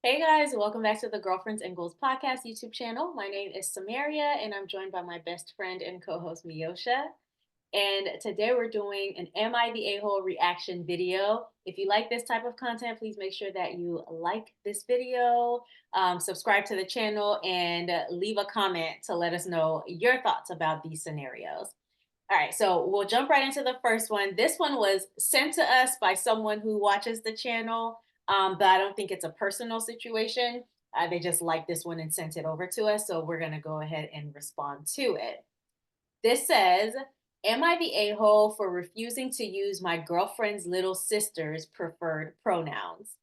Hey guys, welcome back to the Girlfriends and Goals podcast YouTube channel. My name is Samaria and I'm joined by my best friend and co-host Miosha. And today we're doing an Am I the A-hole reaction video. If you like this type of content, please make sure that you like this video, subscribe to the channel, and leave a comment to let us know your thoughts about these scenarios. All right, so we'll jump right into the first one. This one was sent to us by someone who watches the channel, but I don't think it's a personal situation. They just liked this one and sent it over to us. So we're going to go ahead and respond to it. This says, am I the a hole for refusing to use my girlfriend's little sister's preferred pronouns?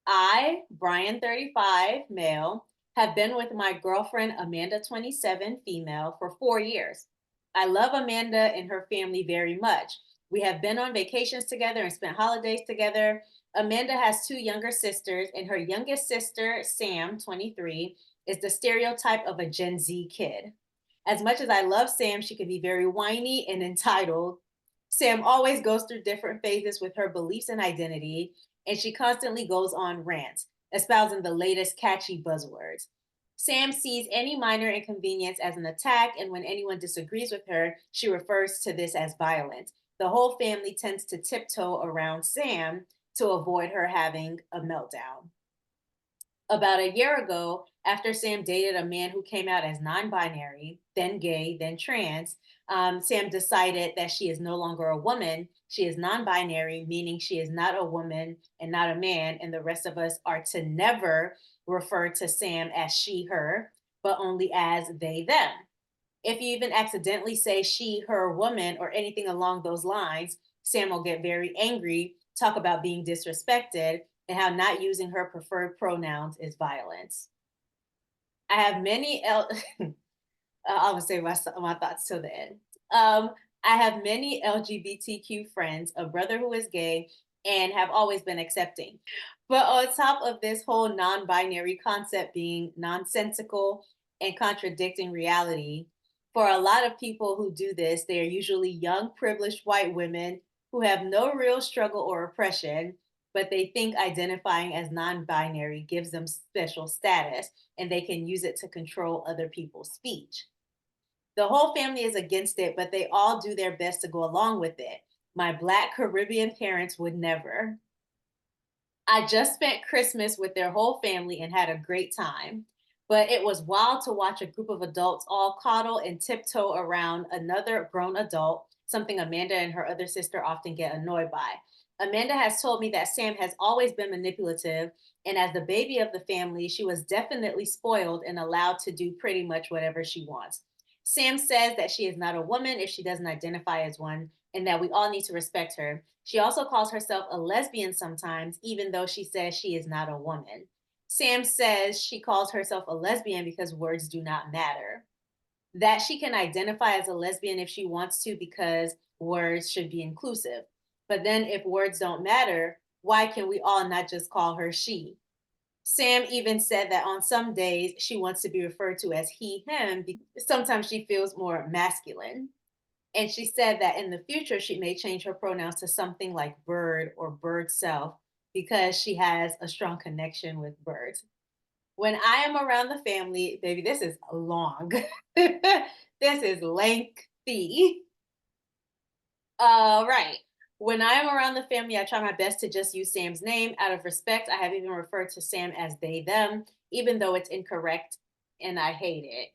I, Brian 35, male, have been with my girlfriend Amanda 27, female, for 4 years. I love Amanda and her family very much. We have been on vacations together and spent holidays together. Amanda has two younger sisters, and her youngest sister, Sam, 23, is the stereotype of a Gen Z kid. As much as I love Sam, she can be very whiny and entitled. Sam always goes through different phases with her beliefs and identity, and she constantly goes on rants, espousing the latest catchy buzzwords. Sam sees any minor inconvenience as an attack, and when anyone disagrees with her, she refers to this as violence. The whole family tends to tiptoe around Sam to avoid her having a meltdown. About a year ago, after Sam dated a man who came out as non binary, then gay, then trans, Sam decided that she is no longer a woman. She is non binary, meaning she is not a woman and not a man. And the rest of us are to never refer to Sam as she, her, but only as they, them. If you even accidentally say she, her, woman, or anything along those lines, Sam will get very angry, talk about being disrespected, and how not using her preferred pronouns is violence. I have many, I'll say my thoughts till the end. I have many LGBTQ friends, a brother who is gay, and have always been accepting. But on top of this whole non binary concept being nonsensical and contradicting reality, for a lot of people who do this, they are usually young, privileged white women who have no real struggle or oppression, but they think identifying as non binary gives them special status and they can use it to control other people's speech. The whole family is against it, but they all do their best to go along with it. My Black Caribbean parents would never. I just spent Christmas with their whole family and had a great time. But it was wild to watch a group of adults all coddle and tiptoe around another grown adult, something Amanda and her other sister often get annoyed by. Amanda has told me that Sam has always been manipulative, and as the baby of the family, she was definitely spoiled and allowed to do pretty much whatever she wants. Sam says that she is not a woman if she doesn't identify as one, and that we all need to respect her. She also calls herself a lesbian sometimes, even though she says she is not a woman. Sam says she calls herself a lesbian because words do not matter. That she can identify as a lesbian if she wants to because words should be inclusive. But then if words don't matter, why can we all not just call her she? Sam even said that on some days she wants to be referred to as he, him, because sometimes she feels more masculine. And she said that in the future, she may change her pronouns to something like bird or bird self because she has a strong connection with birds. When I am around the family, baby, this is long. This is lengthy. Right. When I am around the family, I try my best to just use Sam's name. Out of respect, I have even referred to Sam as they, them, even though it's incorrect and I hate it.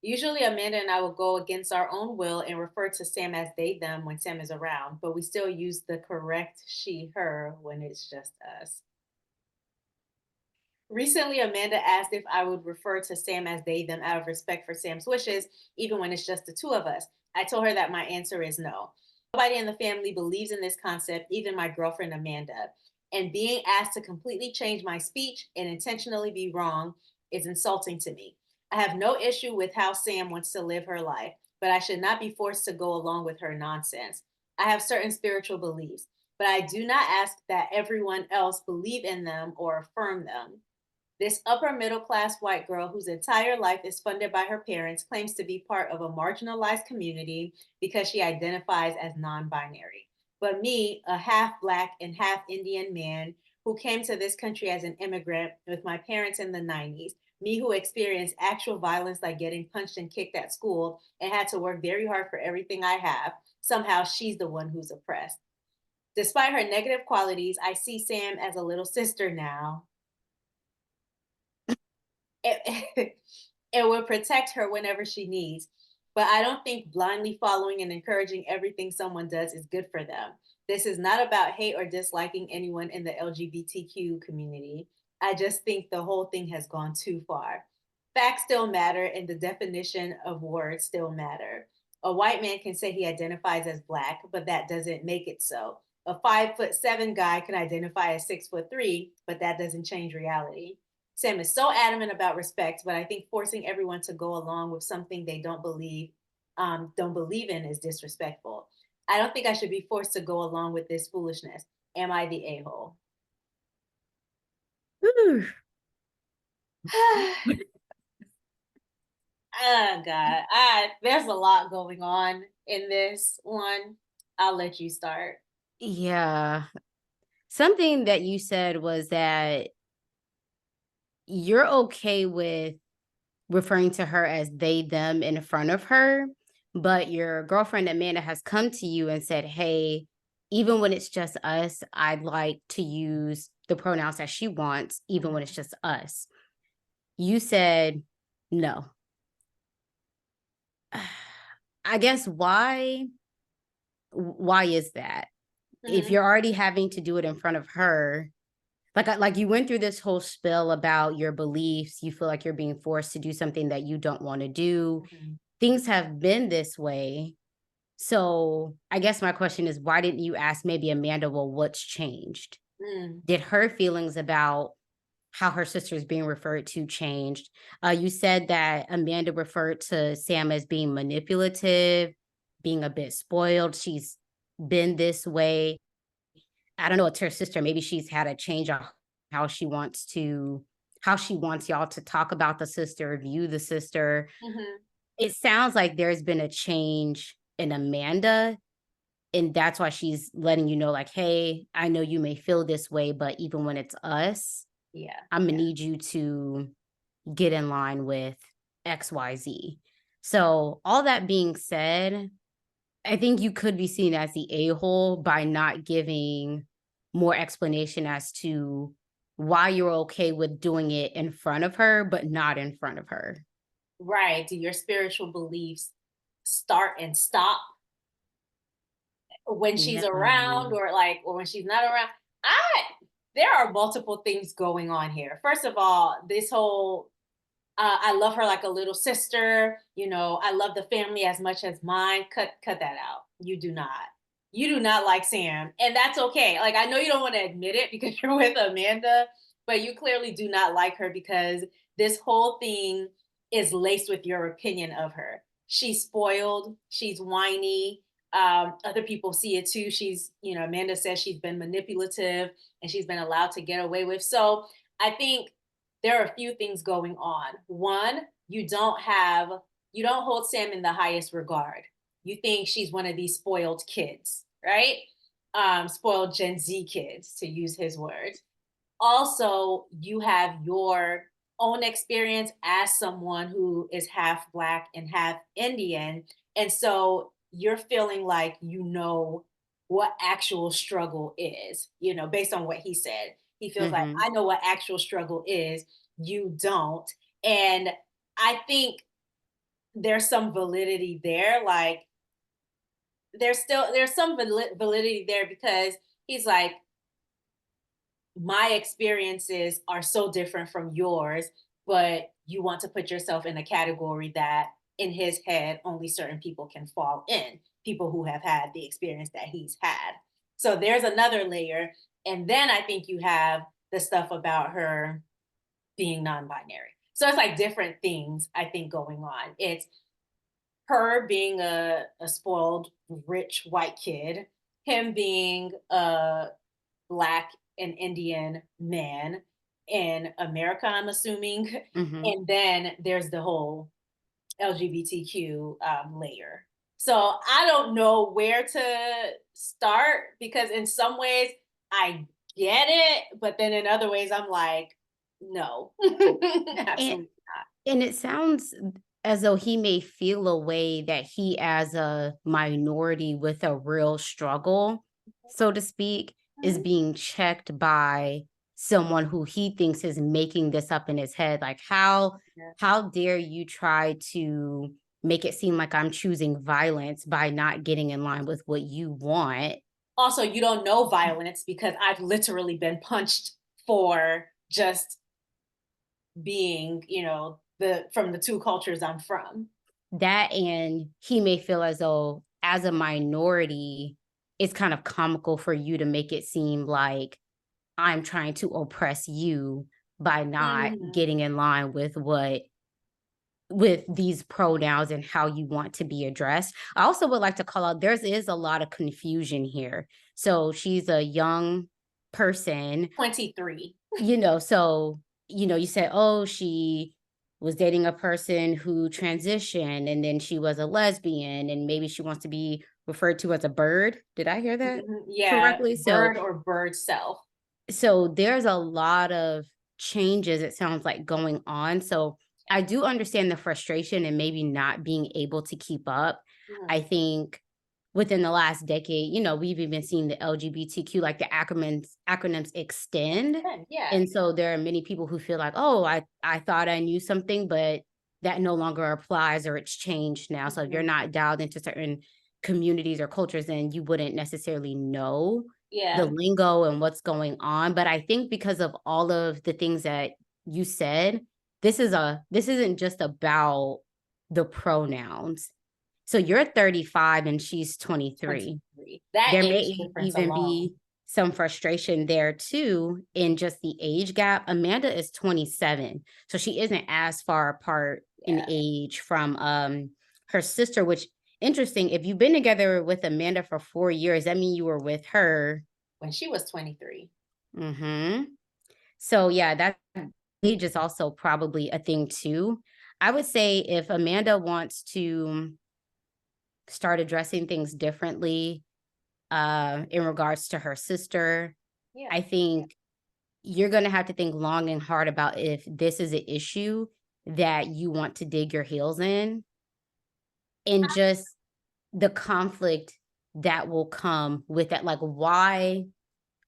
Usually, Amanda and I will go against our own will and refer to Sam as they, them when Sam is around, but we still use the correct she, her when it's just us. Recently, Amanda asked if I would refer to Sam as they, them out of respect for Sam's wishes, even when it's just the two of us. I told her that my answer is no. Nobody in the family believes in this concept, even my girlfriend Amanda. And being asked to completely change my speech and intentionally be wrong is insulting to me. I have no issue with how Sam wants to live her life, but I should not be forced to go along with her nonsense. I have certain spiritual beliefs, but I do not ask that everyone else believe in them or affirm them. This upper middle class white girl, whose entire life is funded by her parents, claims to be part of a marginalized community because she identifies as non binary. But me, a half Black and half Indian man who came to this country as an immigrant with my parents in the 90s, me who experienced actual violence like getting punched and kicked at school and had to work very hard for everything I have, somehow she's the one who's oppressed. Despite her negative qualities, I see Sam as a little sister now. It, it will protect her whenever she needs. But I don't think blindly following and encouraging everything someone does is good for them. This is not about hate or disliking anyone in the LGBTQ community. I just think the whole thing has gone too far. Facts still matter, and the definition of words still matter. A white man can say he identifies as Black, but that doesn't make it so. A 5'7" guy can identify as 6'3", but that doesn't change reality. Sam is so adamant about respect, but I think forcing everyone to go along with something they don't believe in is disrespectful. I don't think I should be forced to go along with this foolishness. Am I the a-hole? Whew. Oh God, there's a lot going on in this one. I'll let you start. Yeah. Something that you said was that you're okay with referring to her as they, them in front of her, but your girlfriend Amanda has come to you and said, hey, even when it's just us, I'd like to use the pronouns that she wants, even when it's just us. You said no. I guess why is that? If Mhm, you're already having to do it in front of her, like you went through this whole spill about your beliefs, you feel like you're being forced to do something that you don't want to do. mhm, Things have been this way. So, I guess my question is why didn't you ask maybe Amanda, well, what's changed? mm, Did her feelings about how her sister is being referred to changed? You said that Amanda referred to Sam as being manipulative, being a bit spoiled. She's been this way. I don't know, it's her sister. Maybe she's had a change on how she wants to how she wants y'all to talk about the sister, view the sister. mhm. It sounds like there's been a change in Amanda, and that's why she's letting you know, like, hey, I know you may feel this way, but even when it's us, Yeah, I'm gonna yeah. need you to get in line with XYZ. So, all that being said, I think you could be seen as the a-hole by not giving more explanation as to why you're okay with doing it in front of her, but not in front of her. Right. Do your spiritual beliefs start and stop when she's Yeah. around or when she's not around? I There are multiple things going on here. First of all, this whole I love her like a little sister. I love the family as much as mine. Cut that out. You do not. You do not like Sam, and that's okay. Like I know you don't want to admit it because you're with Amanda, but you clearly do not like her because this whole thing is laced with your opinion of her. She's spoiled. She's whiny. Other people see it too. Amanda says she's been manipulative and she's been allowed to get away with. So I think there are a few things going on. One, you don't hold Sam in the highest regard. You think she's one of these spoiled kids, right? Spoiled Gen Z kids, to use his words. Also, you have your own experience as someone who is half Black and half Indian. And so you're feeling like you know what actual struggle is, based on what he said. He feels like, Mhm. I know what actual struggle is. You don't. And I think there's some validity there. Like, there's some validity there because he's like, my experiences are so different from yours, but you want to put yourself in a category that in his head only certain people can fall in, people who have had the experience that he's had. So there's another layer. And then I think you have the stuff about her being non-binary. So it's like different things I think going on. It's her being a spoiled rich white kid, him being a Black and Indian man in America, I'm assuming. Mhm. And then there's the whole LGBTQ layer. So I don't know where to start because in some ways I get it, but then in other ways, I'm like, no, And absolutely and it sounds as though he may feel a way that he, as a minority with a real struggle, so to speak, is not. being checked by someone who he thinks is making this up in his head. Like, Yeah. how dare you try to make it seem like I'm choosing violence by not getting in line with what you want? Also, you don't know violence because I've literally been punched for just being, the from the two cultures I'm from. That, and he may feel as though, as a minority, it's kind of comical for you to make it seem like I'm trying to oppress you by not Mhm. getting in line with these pronouns and how you want to be addressed. I also would like to call out, there is a lot of confusion here. So she's a young person, 23. so, you said, oh, she was dating a person who transitioned and then she was a lesbian and maybe she wants to be referred to as a bird. Did I hear that Mhm. Yeah, correctly? bird or bird self. So there's a lot of changes, it sounds like, going on. So I do understand the frustration and maybe not being able to keep up. Mhm. I think within the last decade, we've even seen the LGBTQ, like the acronyms extend. Yeah. And so there are many people who feel like, oh, I thought I knew something, but that no longer applies or it's changed now. So if you're Mhm. not dialed into certain communities or cultures, then you wouldn't necessarily know the Yeah. lingo and what's going on. But I think because of all of the things that you said, this isn't just about the pronouns. So you're 35 and she's 23. 23. That There age may difference even alone. be some frustration there too in just the age gap. Amanda is 27, so she isn't as far apart in Yeah. age from her sister, which, interesting, if you've been together with Amanda for 4 years, that means you were with her. When she was 23. Mhm. So yeah, that age is also probably a thing too. I would say if Amanda wants to start addressing things differently, in regards to her sister, Yeah. I think you're gonna have to think long and hard about if this is an issue that you want to dig your heels in, and just the conflict that will come with that. Like, why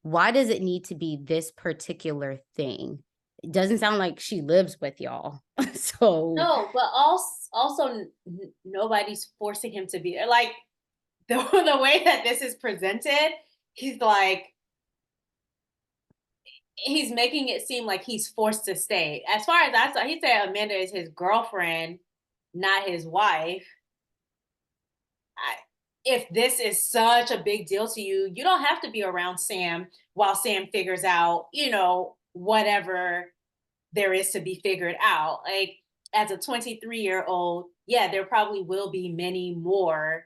does it need to be this particular thing? It doesn't sound like she lives with y'all. So No, but also nobody's forcing him to be there. Like the way that this is presented, he's like he's making it seem like he's forced to stay. As far as I saw, he said Amanda is his girlfriend, not his wife. I, if this is such a big deal to you, you don't have to be around Sam while Sam figures out, whatever there is to be figured out. Like as a 23-year-old, yeah, there probably will be many more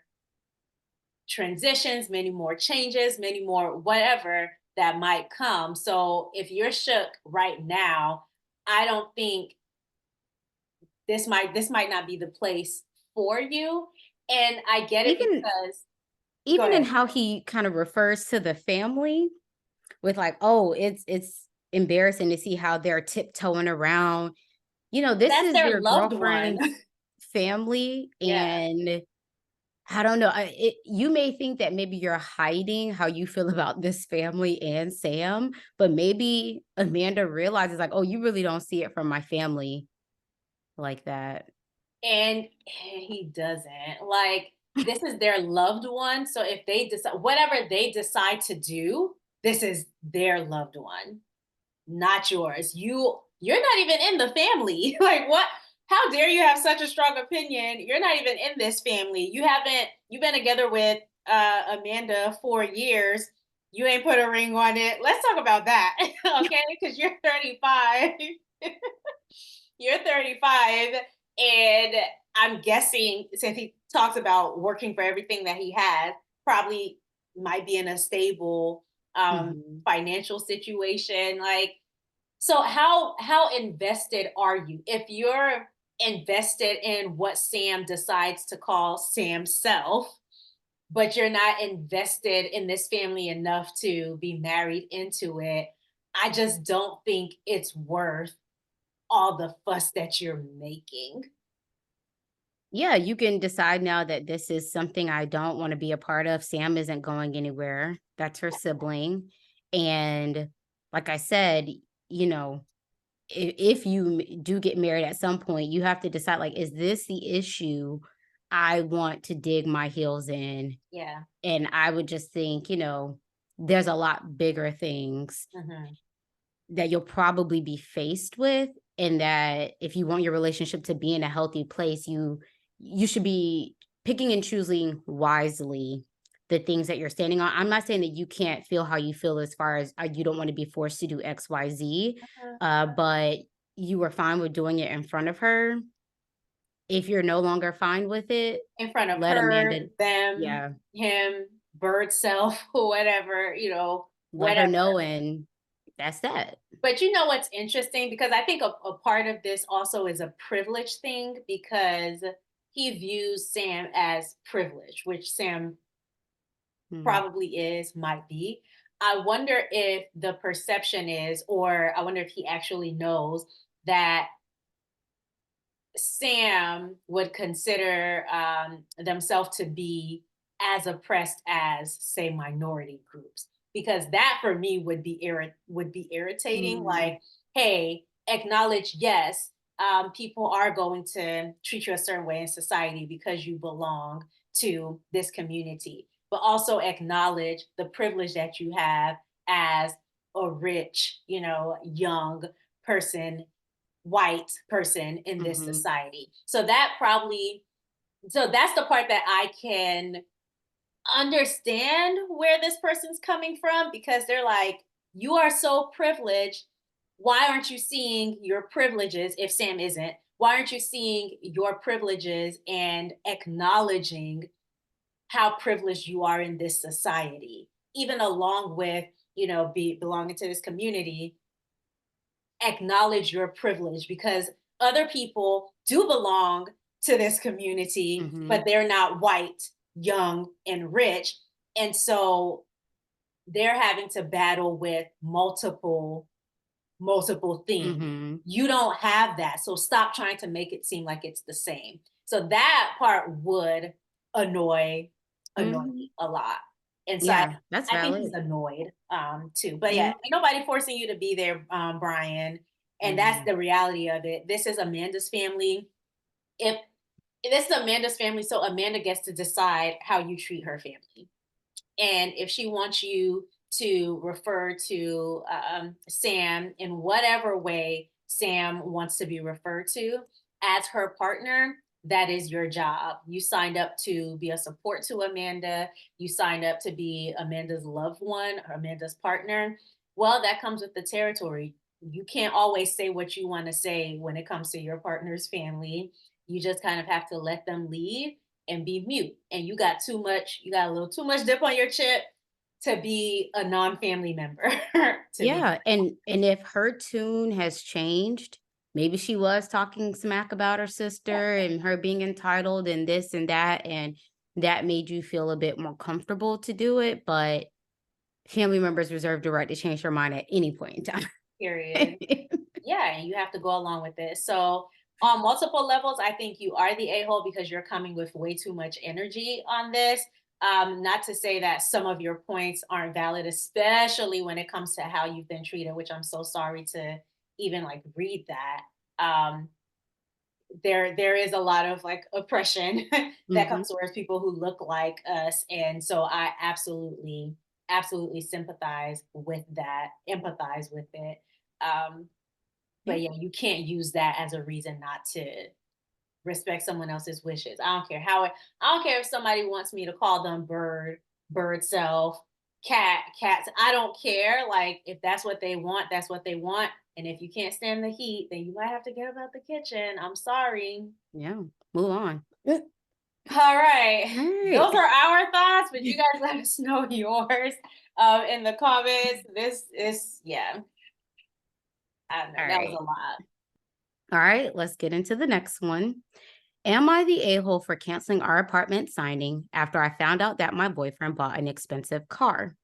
transitions, many more changes, many more whatever that might come. So if you're shook right now, I don't think this might not be the place for you. And I get it even because go even in ahead. how he kind of refers to the family, with like, oh, it's embarrassing to see how they're tiptoeing around. This That's is their your loved one. girlfriend's family, Yeah. and I don't know. You may think that maybe you're hiding how you feel about this family and Sam, but maybe Amanda realizes, like, oh, you really don't see it from my family like that. And he doesn't. Like this is their loved one. So if they decide whatever they decide to do, this is their loved one, not yours. You're not even in the family. Like what? How dare you have such a strong opinion? You're not even in this family. You've been together with Amanda 4 years. You ain't put a ring on it. Let's talk about that. Okay? Because you're 35. You're 35. And I'm guessing since he talks about working for everything that he has, probably might be in a stable Mhm. financial situation. Like, so how invested are you? If you're invested in what Sam decides to call Sam's self, but you're not invested in this family enough to be married into it, I just don't think it's worth all the fuss that you're making. Yeah, you can decide now that this is something I don't want to be a part of. Sam isn't going anywhere. That's her sibling. And like I said, you know, if you do get married at some point, you have to decide, like, is this the issue I want to dig my heels in? Yeah. And I would just think, there's a lot bigger things Mhm. that you'll probably be faced with, and that if you want your relationship to be in a healthy place, you should be picking and choosing wisely the things that you're standing on. I'm not saying that you can't feel how you feel as far as, you don't want to be forced to do XYZ, Mhm. but you were fine with doing it in front of her. If you're no longer fine with it, In front of let her, Amanda them, yeah, him, bird self, whatever, let her whatever. know, and that's that. But you know what's interesting? Because I think a part of this also is a privilege thing because he views Sam as privileged, which Sam Mm, probably is, might be. I wonder if the perception is, or I wonder if he actually knows that Sam would consider themselves to be as oppressed as, say, minority groups, because that for me would be irritating. mm, Like, hey, acknowledge, yes, people are going to treat you a certain way in society because you belong to this community, but also acknowledge the privilege that you have as a rich, young person, white person in this mhm, society. So that's the part that I can understand where this person's coming from, because they're like, you are so privileged. Why aren't you seeing your privileges if Sam isn't? Why aren't you seeing your privileges and acknowledging how privileged you are in this society? Even along with, belonging to this community, acknowledge your privilege, because other people do belong to this community, but mhm, they're not white, young, and rich. And so they're having to battle with multiple things. mhm, You don't have that. So stop trying to make it seem like it's the same. So that part would annoy annoy mhm. me a lot. And so Yeah, that's I think he's valid. annoyed too. But yeah, Mhm, ain't nobody forcing you to be there, Brian. And that's mhm, the reality of it. This is Amanda's family. If this is Amanda's family, so Amanda gets to decide how you treat her family. And if she wants you to refer to Sam in whatever way Sam wants to be referred to as her partner, that is your job. You signed up to be a support to Amanda. You signed up to be Amanda's loved one or Amanda's partner. Well, that comes with the territory. You can't always say what you want to say when it comes to your partner's family. You just kind of have to let them lead and be mute. And you got a little too much dip on your chip to be a non-family member, to be yeah, and if her tune has changed, maybe she was talking smack about her sister and her being entitled and this and that, and that made you feel a bit more comfortable to do it, but family members reserve the right to change their mind at any point in time. period. Yeah, and you have to go along with it. So on multiple levels, I think you are the a-hole because you're coming with way too much energy on this. Not to say that some of your points aren't valid, especially when it comes to how you've been treated, which I'm so sorry to even like read that. Um, there is a lot of like oppression that Mhm, comes towards people who look like us, and so I absolutely sympathize with that, empathize with it. um yeah, but yeah, you can't use that as a reason not to respect someone else's wishes. I don't care if somebody wants me to call them bird self, cats. I don't care. Like, if that's what they want, that's what they want. And if you can't stand the heat, then you might have to get about the kitchen. I'm sorry. yeah, move on. All right. Alright. Those are our thoughts, but you guys let us know yours in the comments. This is, yeah, I don't know. That was Alright. a lot. Alright, let's get into the next one. Am I the a-hole for canceling our apartment signing after I found out that my boyfriend bought an expensive car?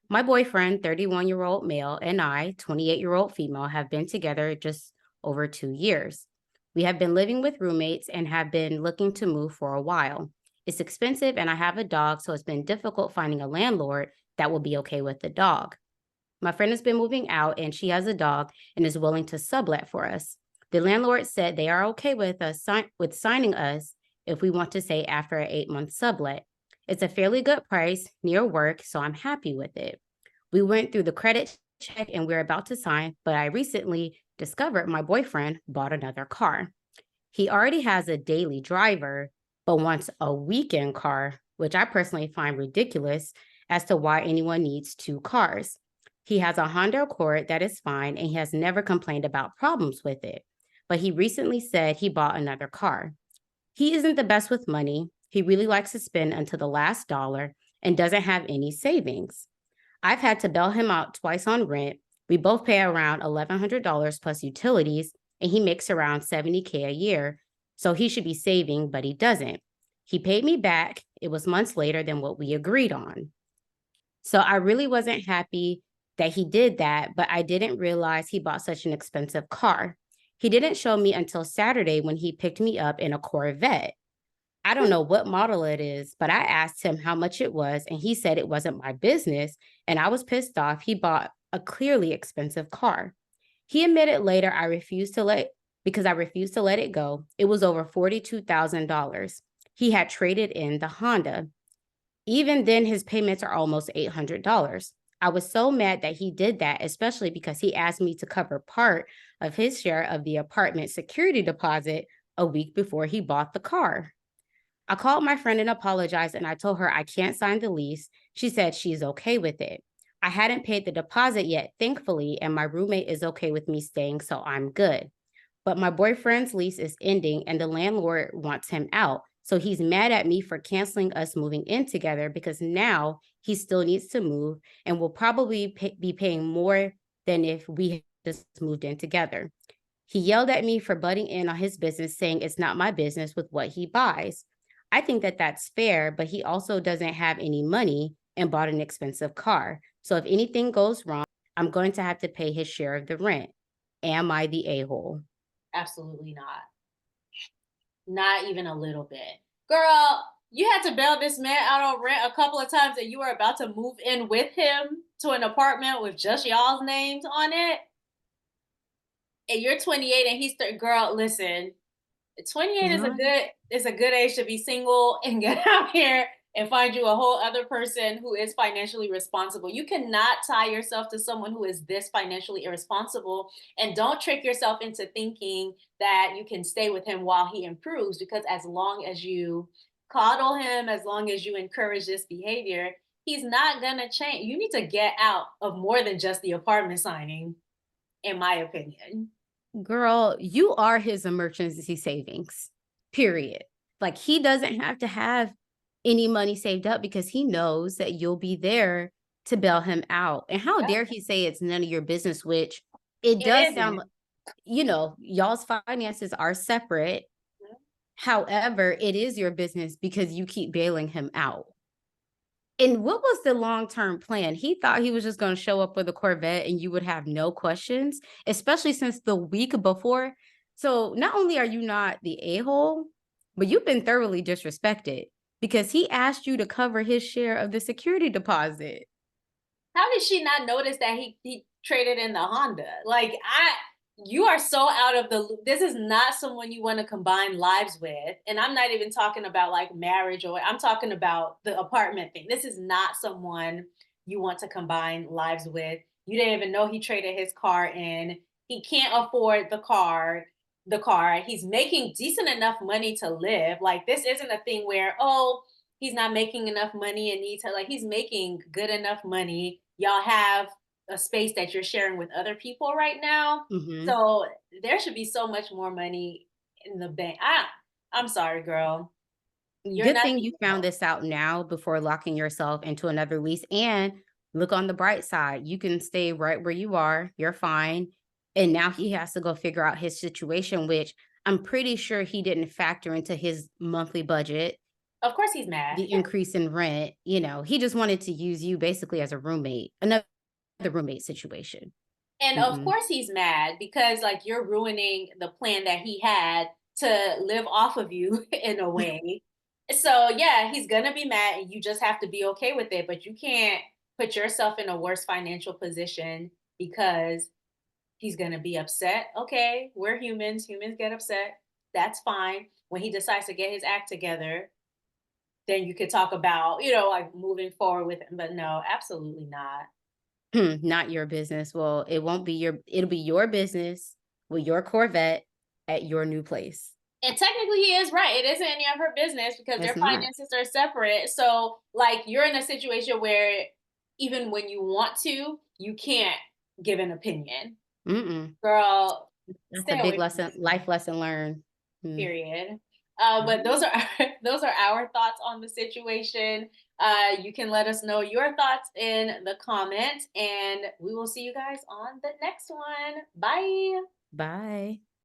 My boyfriend, 31-year-old male, and I, 28-year-old female, have been together just over 2 years. We have been living with roommates and have been looking to move for a while. It's expensive and I have a dog, so it's been difficult finding a landlord that will be okay with the dog. My friend has been moving out and she has a dog and is willing to sublet for us. The landlord said they are okay with signing us if we want to stay after an 8-month sublet. It's a fairly good price near work, so I'm happy with it. We went through the credit check and we're about to sign, but I recently discovered my boyfriend bought another car. He already has a daily driver, but wants a weekend car, which I personally find ridiculous as to why anyone needs two cars. He has a Honda Accord that is fine and he has never complained about problems with it. But he recently said he bought another car. He isn't the best with money. He really likes to spend until the last dollar and doesn't have any savings. I've had to bail him out twice on rent. We both pay around $1,100 plus utilities, and he makes around $70K a year. So he should be saving, but he doesn't. He paid me back. It was months later than what we agreed on. So I really wasn't happy that he did that, but I didn't realize he bought such an expensive car. He didn't show me until Saturday when he picked me up in a Corvette. I don't know what model it is, but I asked him how much it was, and he said it wasn't my business. And I was pissed off. He bought a clearly expensive car. He admitted later because I refused to let it go. It was over $42,000. He had traded in the Honda. Even then, his payments are almost $800. I was so mad that he did that, especially because he asked me to cover part of his share of the apartment security deposit a week before he bought the car. I called my friend and apologized, and I told her I can't sign the lease. She said she's okay with it. I hadn't paid the deposit yet, thankfully, and my roommate is okay with me staying, so I'm good. But my boyfriend's lease is ending, and the landlord wants him out. So he's mad at me for canceling us moving in together because now he still needs to move and will probably be paying more than if we just moved in together. He yelled at me for butting in on his business, saying it's not my business with what he buys. I think that that's fair, but he also doesn't have any money and bought an expensive car. So if anything goes wrong, I'm going to have to pay his share of the rent. Am I the a-hole? Absolutely not. Not even a little bit. Girl, you had to bail this man out on rent a couple of times and you were about to move in with him to an apartment with just y'all's names on it. And you're 28 and he's girl, listen, 28 is a Right. good age to be single and get out here and find you a whole other person who is financially responsible. You cannot tie yourself to someone who is this financially irresponsible, and don't trick yourself into thinking that you can stay with him while he improves, because as long as you coddle him, as long as you encourage this behavior, he's not going to change. You need to get out of more than just the apartment signing, in my opinion. Girl, you are his emergency savings, period. Like he doesn't have to have any money saved up because he knows that you'll be there to bail him out. And how dare he say it's none of your business, which it It does sound, isn't. y'all's finances are separate. However, it is your business because you keep bailing him out. And what was the long-term plan? He thought he was just going to show up with a Corvette and you would have no questions, especially since the week before. So not only are you not the a-hole, but you've been thoroughly disrespected because he asked you to cover his share of the security deposit. How did she not notice that he traded in the Honda? Like you are so out of the loop. This is not someone you want to combine lives with. And I'm not even talking about like marriage, or I'm talking about the apartment thing. This is not someone you want to combine lives with. You didn't even know he traded his car in. He can't afford the car. He's making decent enough money to live. Like this isn't a thing where, oh, he's not making enough money and needs to, like, he's making good enough money. Y'all have a space that you're sharing with other people right now. Mhm. So there should be so much more money in the bank. I'm sorry, girl. You're Good not thing the you found this out now before locking yourself into another lease. And look on the bright side, you can stay right where you are. You're fine. And now he has to go figure out his situation, which I'm pretty sure he didn't factor into his monthly budget Of course he's mad. the increase in rent. He just wanted to use you basically as a roommate, another roommate situation. And of Mm-mm. course he's mad because like you're ruining the plan that he had to live off of you in a way. So yeah, he's gonna be mad and you just have to be okay with it. But you can't put yourself in a worse financial position because he's gonna be upset. Okay, we're humans, humans get upset. That's fine. When he decides to get his act together, then you could talk about, like moving forward with him. But no, absolutely not. Not your business. Well, it'll be your business with your Corvette at your new place. And technically, he is right. It isn't any of her business because It's their not. finances are separate. So, like, you're in a situation where even when you want to, you can't give an opinion. Mm-mm. Girl, That's a stay big away from lesson, this man, life lesson learned. Mm. period. All But those right. are those are our thoughts on the situation. You can let us know your thoughts in the comments, and we will see you guys on the next one. Bye. Bye.